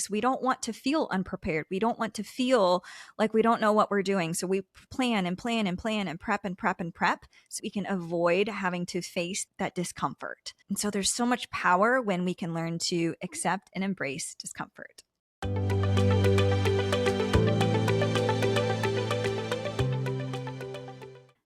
So we don't want to feel unprepared. We don't want to feel like we don't know what we're doing. So we plan and plan and plan and prep and prep and prep so we can avoid having to face that discomfort. And so there's so much power when we can learn to accept and embrace discomfort.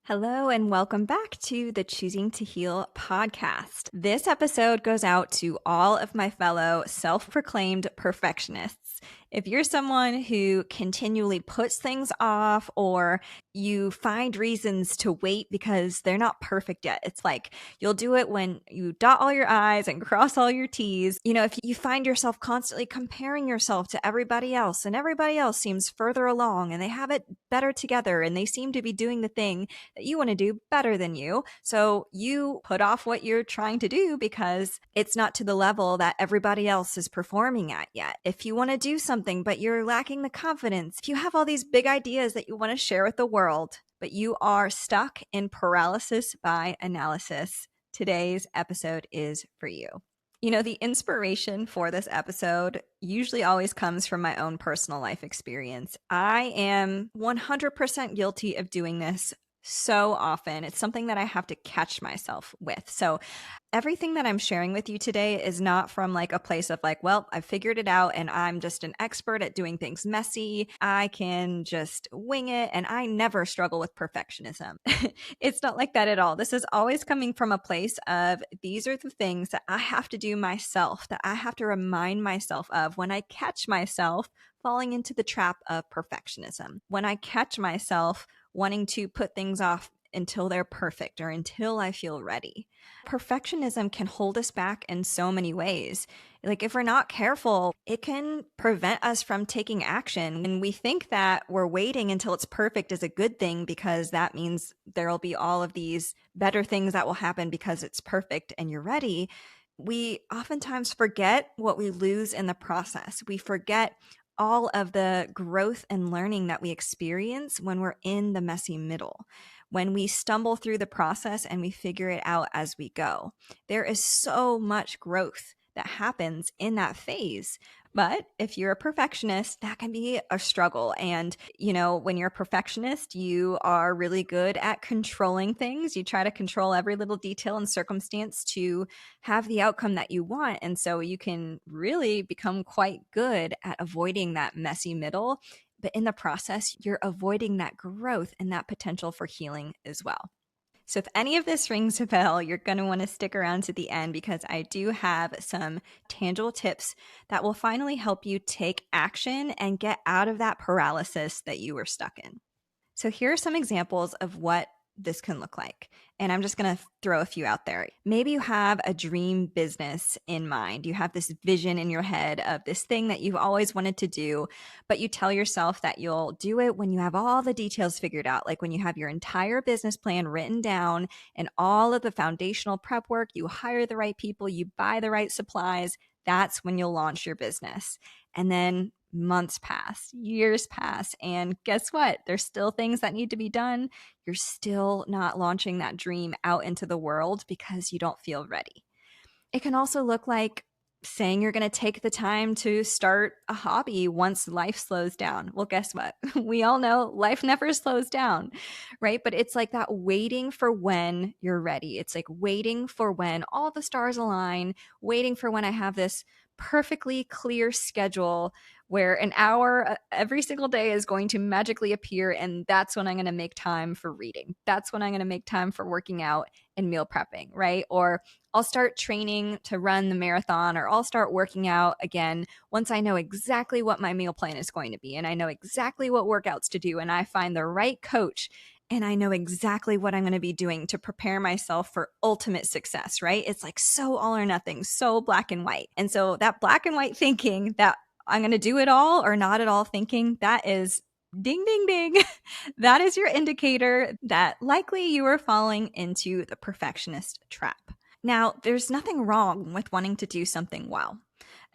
Hello and welcome back to the Choosing to Heal podcast. This episode goes out to all of my fellow self-proclaimed perfectionists. If you're someone who continually puts things off or you find reasons to wait because they're not perfect yet, it's like you'll do it when you dot all your I's and cross all your T's. If you find yourself constantly comparing yourself to everybody else and everybody else seems further along and they have it better together and they seem to be doing the thing that you want to do better than you. So you put off what you're trying to do because it's not to the level that everybody else is performing at yet. If you want to do something, but you're lacking the confidence, if you have all these big ideas that you want to share with the world, but you are stuck in paralysis by analysis, today's episode is for you. The inspiration for this episode usually always comes from my own personal life experience. I am 100% guilty of doing this so often. It's something that I have to catch myself with. So everything that I'm sharing with you today is not from like a place of like, well, I figured it out and I'm just an expert at doing things messy. I can just wing it and I never struggle with perfectionism. It's not like that at all. This is always coming from a place of these are the things that I have to do myself, that I have to remind myself of when I catch myself falling into the trap of perfectionism. When I catch myself wanting to put things off until they're perfect or until I feel ready. Perfectionism can hold us back in so many ways. Like if we're not careful, it can prevent us from taking action. And we think that we're waiting until it's perfect is a good thing because that means there'll be all of these better things that will happen because it's perfect and you're ready. We oftentimes forget what we lose in the process. We forget all of the growth and learning that we experience when we're in the messy middle, when we stumble through the process and we figure it out as we go. There is so much growth that happens in that phase. But if you're a perfectionist, that can be a struggle. And, when you're a perfectionist, you are really good at controlling things. You try to control every little detail and circumstance to have the outcome that you want. And so you can really become quite good at avoiding that messy middle. But in the process, you're avoiding that growth and that potential for healing as well. So if any of this rings a bell, you're going to want to stick around to the end because I do have some tangible tips that will finally help you take action and get out of that paralysis that you were stuck in. So here are some examples of what this can look like. And I'm just going to throw a few out there. Maybe you have a dream business in mind. You have this vision in your head of this thing that you've always wanted to do, but you tell yourself that you'll do it when you have all the details figured out, like when you have your entire business plan written down and all of the foundational prep work, you hire the right people, you buy the right supplies. That's when you'll launch your business. And then months pass, years pass, and guess what? There's still things that need to be done. You're still not launching that dream out into the world because you don't feel ready. It can also look like saying you're going to take the time to start a hobby once life slows down. Well, guess what? We all know life never slows down, right? But it's like that waiting for when you're ready. It's like waiting for when all the stars align, waiting for when I have this perfectly clear schedule where an hour every single day is going to magically appear. And that's when I'm going to make time for reading. That's when I'm going to make time for working out and meal prepping, right? Or I'll start training to run the marathon, or I'll start working out again once I know exactly what my meal plan is going to be. And I know exactly what workouts to do. And I find the right coach. And I know exactly what I'm going to be doing to prepare myself for ultimate success, right? It's like so all or nothing, so black and white. And so that black and white thinking that I'm going to do it all or not at all thinking, that is ding, ding, ding. That is your indicator that likely you are falling into the perfectionist trap. Now, there's nothing wrong with wanting to do something well.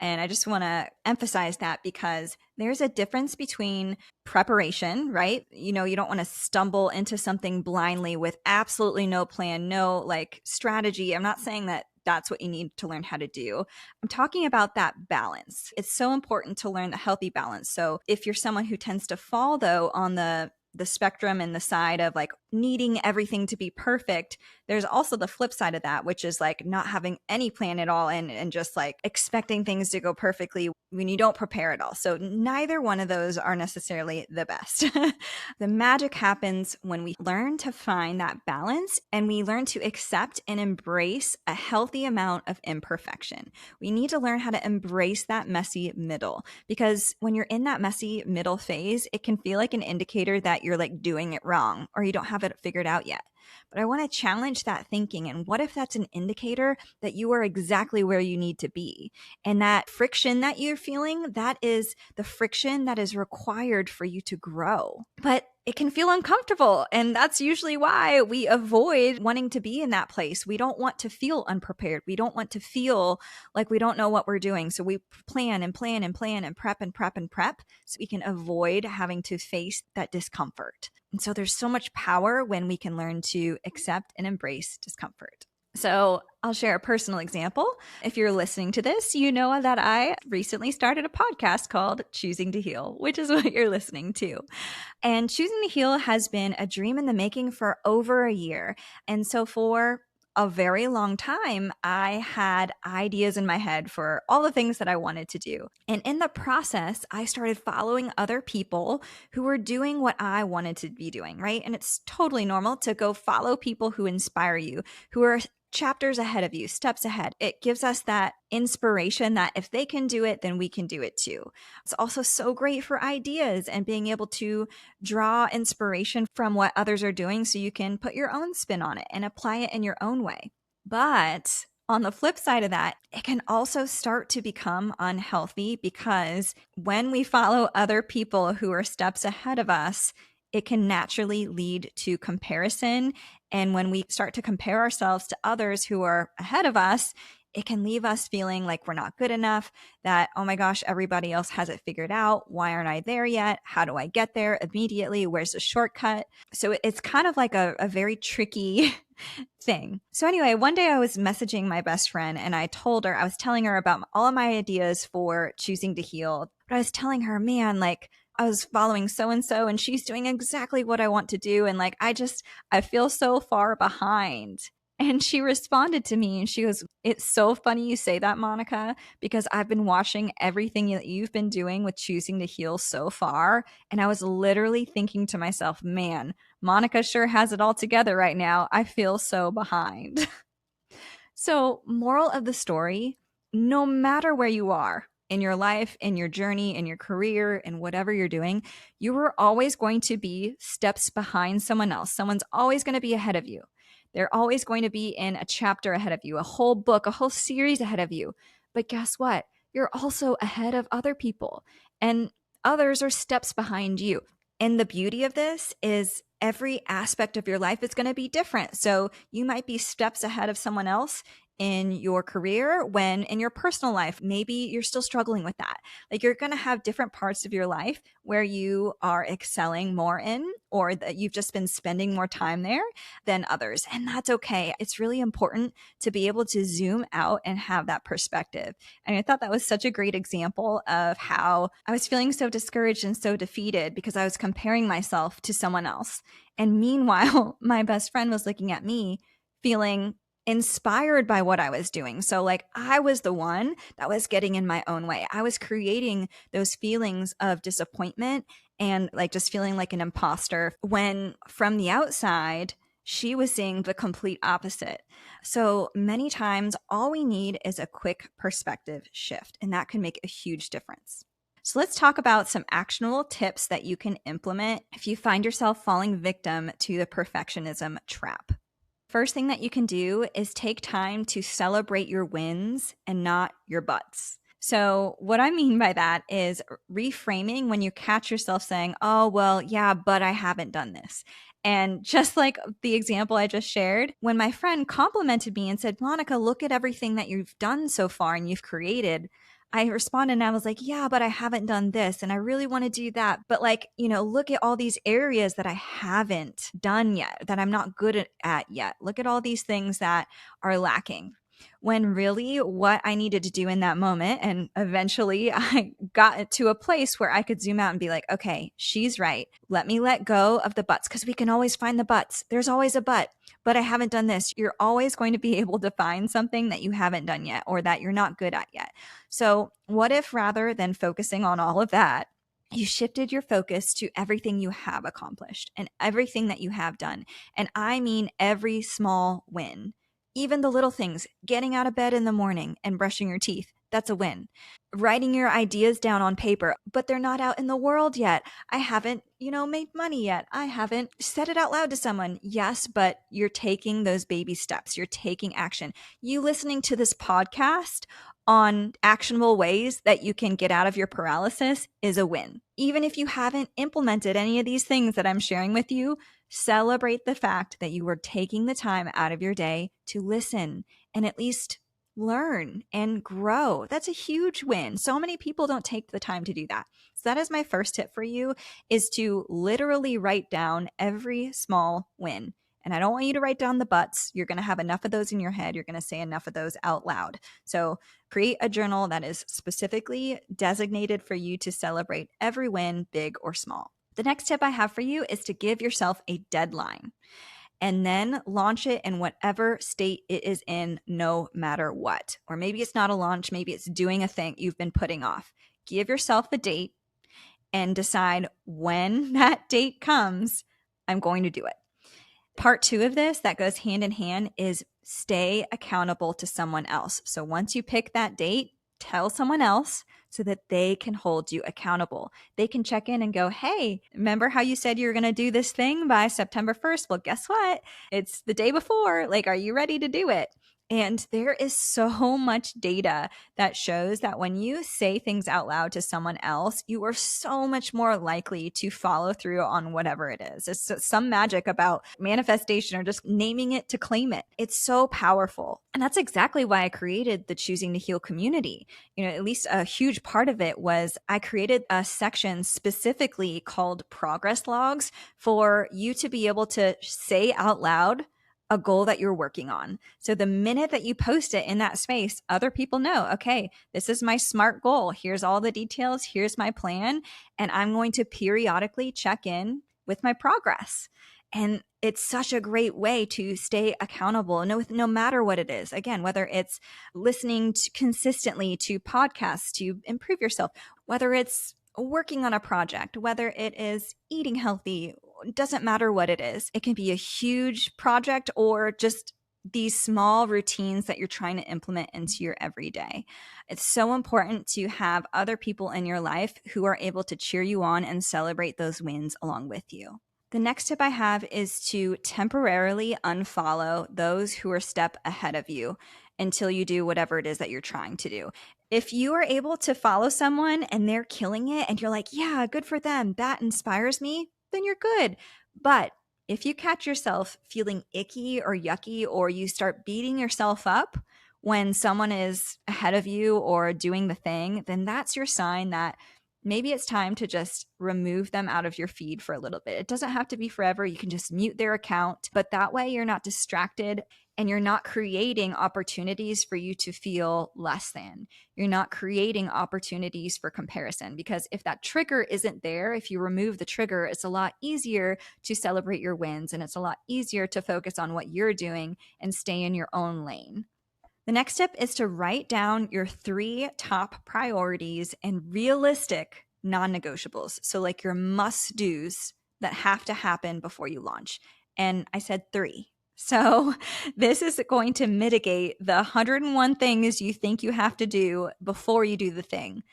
And I just want to emphasize that because there's a difference between preparation, right? You don't want to stumble into something blindly with absolutely no plan, no like strategy. I'm not saying that that's what you need to learn how to do. I'm talking about that balance. It's so important to learn the healthy balance. So if you're someone who tends to fall though on the spectrum and the side of like needing everything to be perfect, there's also the flip side of that, which is like not having any plan at all and just like expecting things to go perfectly when you don't prepare at all. So neither one of those are necessarily the best. The magic happens when we learn to find that balance and we learn to accept and embrace a healthy amount of imperfection. We need to learn how to embrace that messy middle, because when you're in that messy middle phase, it can feel like an indicator that you're like doing it wrong or you don't have it figured out yet. But I want to challenge that thinking. And what if that's an indicator that you are exactly where you need to be? And that friction that you're feeling, that is the friction that is required for you to grow. But it can feel uncomfortable. And that's usually why we avoid wanting to be in that place. We don't want to feel unprepared. We don't want to feel like we don't know what we're doing. So we plan and plan and plan and prep and prep and prep so we can avoid having to face that discomfort. And so there's so much power when we can learn to accept and embrace discomfort. So I'll share a personal example. If you're listening to this, you know that I recently started a podcast called Choosing to Heal, which is what you're listening to. And Choosing to Heal has been a dream in the making for over a year. And so for a very long time, I had ideas in my head for all the things that I wanted to do. And in the process, I started following other people who were doing what I wanted to be doing, right? And it's totally normal to go follow people who inspire you, who are chapters ahead of you, steps ahead. It gives us that inspiration that if they can do it, then we can do it too. It's also so great for ideas and being able to draw inspiration from what others are doing so you can put your own spin on it and apply it in your own way. But on the flip side of that, it can also start to become unhealthy because when we follow other people who are steps ahead of us, it can naturally lead to comparison. And when we start to compare ourselves to others who are ahead of us, it can leave us feeling like we're not good enough, that, oh my gosh, everybody else has it figured out. Why aren't I there yet? How do I get there immediately? Where's the shortcut? So it's kind of like a very tricky thing. So anyway, one day I was messaging my best friend and I was telling her about all of my ideas for Choosing to Heal. But I was telling her, man, like, I was following so-and-so and she's doing exactly what I want to do. And like, I feel so far behind. And she responded to me and she goes, it's so funny you say that, Monica, because I've been watching everything that you've been doing with Choosing to Heal so far. And I was literally thinking to myself, man, Monica sure has it all together right now. I feel so behind. So, moral of the story, no matter where you are in your life, in your journey, in your career, in whatever you're doing, you are always going to be steps behind someone else. Someone's always going to be ahead of you. They're always going to be in a chapter ahead of you, a whole book, a whole series ahead of you. But guess what? You're also ahead of other people, and others are steps behind you. And the beauty of this is every aspect of your life is going to be different. So you might be steps ahead of someone else in your career, when in your personal life, maybe you're still struggling with that. Like, you're going to have different parts of your life where you are excelling more in, or that you've just been spending more time there than others. And that's okay. It's really important to be able to zoom out and have that perspective. And I thought that was such a great example of how I was feeling so discouraged and so defeated because I was comparing myself to someone else. And meanwhile, my best friend was looking at me feeling inspired by what I was doing. So like, I was the one that was getting in my own way. I was creating those feelings of disappointment and like just feeling like an imposter, when from the outside, she was seeing the complete opposite. So many times, all we need is a quick perspective shift, and that can make a huge difference. So let's talk about some actionable tips that you can implement if you find yourself falling victim to the perfectionism trap. First thing that you can do is take time to celebrate your wins and not your buts. So what I mean by that is reframing when you catch yourself saying, oh, well, yeah, but I haven't done this. And just like the example I just shared, when my friend complimented me and said, Monica, look at everything that you've done so far and you've created, I responded and I was like, yeah, but I haven't done this and I really want to do that. But like, look at all these areas that I haven't done yet, that I'm not good at yet. Look at all these things that are lacking. when really what I needed to do in that moment, and eventually I got to a place where I could zoom out and be like, okay, she's right. Let me let go of the buts, because we can always find the buts. There's always a but. But I haven't done this. You're always going to be able to find something that you haven't done yet or that you're not good at yet. So, what if rather than focusing on all of that, you shifted your focus to everything you have accomplished and everything that you have done? And I mean every small win. Even the little things, getting out of bed in the morning and brushing your teeth, that's a win. Writing your ideas down on paper, but they're not out in the world yet. I haven't, made money yet. I haven't said it out loud to someone. Yes, but you're taking those baby steps. You're taking action. You listening to this podcast on actionable ways that you can get out of your paralysis is a win. Even if you haven't implemented any of these things that I'm sharing with you, celebrate the fact that you were taking the time out of your day to listen and at least learn and grow. That's a huge win. So many people don't take the time to do that. So that is my first tip for you, is to literally write down every small win. And I don't want you to write down the buts. You're going to have enough of those in your head. You're going to say enough of those out loud. So create a journal that is specifically designated for you to celebrate every win, big or small. The next tip I have for you is to give yourself a deadline and then launch it in whatever state it is in, no matter what. Or maybe it's not a launch, maybe it's doing a thing you've been putting off. Give yourself a date and decide when that date comes, I'm going to do it. Part 2 of this that goes hand in hand is stay accountable to someone else. So once you pick that date, tell someone else so that they can hold you accountable. They can check in and go, hey, remember how you said you were going to do this thing by September 1st? Well, guess what? It's the day before. Like, are you ready to do it? And there is so much data that shows that when you say things out loud to someone else, you are so much more likely to follow through on whatever it is. It's some magic about manifestation or just naming it to claim it. It's so powerful. And that's exactly why I created the Choosing to Heal community. At least a huge part of it was I created a section specifically called progress logs for you to be able to say out loud a goal that you're working on. So the minute that you post it in that space, other people know, okay, this is my SMART goal. Here's all the details. Here's my plan. And I'm going to periodically check in with my progress. And it's such a great way to stay accountable, no matter what it is. Again, whether it's listening consistently to podcasts to improve yourself, whether it's working on a project, whether it is eating healthy, doesn't matter what it is. It can be a huge project or just these small routines that you're trying to implement into your everyday. It's so important to have other people in your life who are able to cheer you on and celebrate those wins along with you. The next tip I have is to temporarily unfollow those who are a step ahead of you until you do whatever it is that you're trying to do. If you are able to follow someone and they're killing it and you're like, yeah, good for them, that inspires me, then you're good. But if you catch yourself feeling icky or yucky, or you start beating yourself up when someone is ahead of you or doing the thing, then that's your sign that maybe it's time to just remove them out of your feed for a little bit. It doesn't have to be forever. You can just mute their account, but that way you're not distracted and you're not creating opportunities for you to feel less than. You're not creating opportunities for comparison, because if that trigger isn't there, if you remove the trigger, it's a lot easier to celebrate your wins, and it's a lot easier to focus on what you're doing and stay in your own lane. The next step is to write down your 3 top priorities and realistic non-negotiables. So like your must-dos that have to happen before you launch. And I said 3. So this is going to mitigate the 101 things you think you have to do before you do the thing.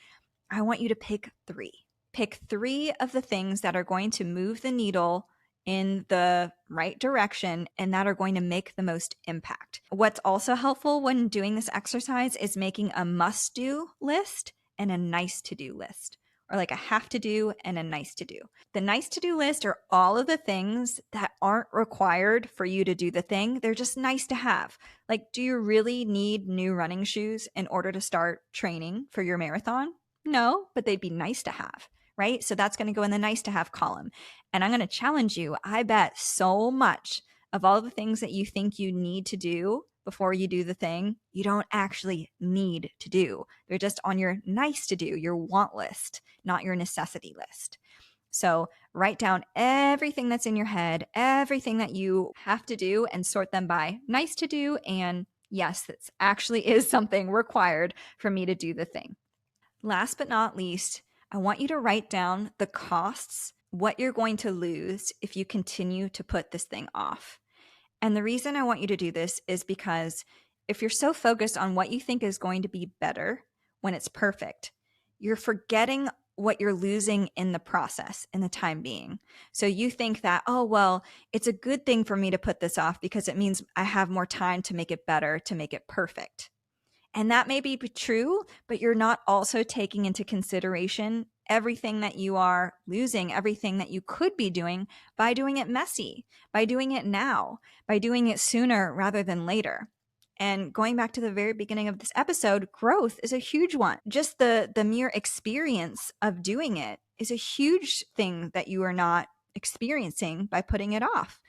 I want you to pick 3. Pick 3 of the things that are going to move the needle in the right direction and that are going to make the most impact. What's also helpful when doing this exercise is making a must-do list and a nice-to-do list, or like a have-to-do and a nice-to-do. The nice-to-do list are all of the things that aren't required for you to do the thing. They're just nice to have. Like, do you really need new running shoes in order to start training for your marathon? No, but they'd be nice to have. Right? So that's going to go in the nice to have column. And I'm going to challenge you. I bet so much of all the things that you think you need to do before you do the thing you don't actually need to do. They're just on your nice to do, your want list, not your necessity list. So write down everything that's in your head, everything that you have to do, and sort them by nice to do and yes, this actually is something required for me to do the thing. Last but not least, I want you to write down the costs, what you're going to lose if you continue to put this thing off. And the reason I want you to do this is because if you're so focused on what you think is going to be better when it's perfect, you're forgetting what you're losing in the process, in the time being. So you think that, oh, well, it's a good thing for me to put this off because it means I have more time to make it better, to make it perfect. And that may be true, but you're not also taking into consideration everything that you are losing, everything that you could be doing by doing it messy, by doing it now, by doing it sooner rather than later. And going back to the very beginning of this episode, growth is a huge one. Just the mere experience of doing it is a huge thing that you are not experiencing by putting it off.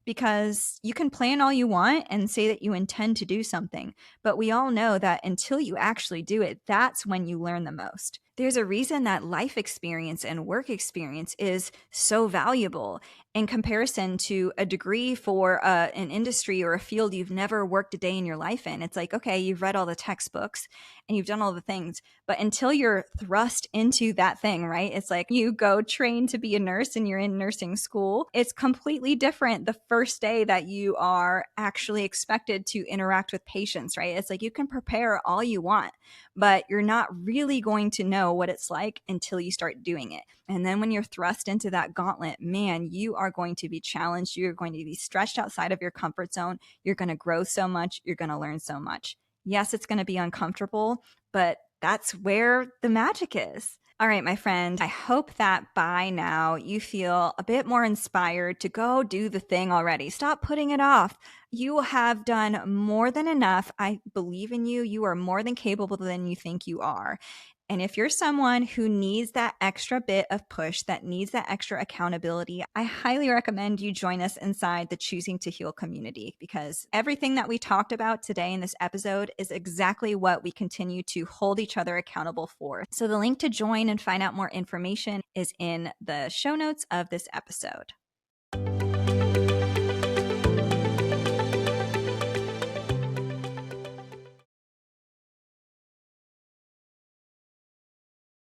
Because you can plan all you want and say that you intend to do something, but we all know that until you actually do it, that's when you learn the most. There's a reason that life experience and work experience is so valuable in comparison to a degree for an industry or a field you've never worked a day in your life in. It's like, okay, you've read all the textbooks and you've done all the things, but until you're thrust into that thing, right? It's like you go train to be a nurse and you're in nursing school. It's completely different the first day that you are actually expected to interact with patients, right? It's like you can prepare all you want, but you're not really going to know what it's like until you start doing it. And then when you're thrust into that gauntlet, man, you are going to be challenged. You're going to be stretched outside of your comfort zone. You're going to grow so much. You're going to learn so much. Yes, it's going to be uncomfortable, but that's where the magic is. All right, my friend, I hope that by now you feel a bit more inspired to go do the thing already. Stop putting it off. You have done more than enough. I believe in you. You are more than capable than you think you are. And if you're someone who needs that extra bit of push, that needs that extra accountability, I highly recommend you join us inside the Choosing to Heal community, because everything that we talked about today in this episode is exactly what we continue to hold each other accountable for. So the link to join and find out more information is in the show notes of this episode.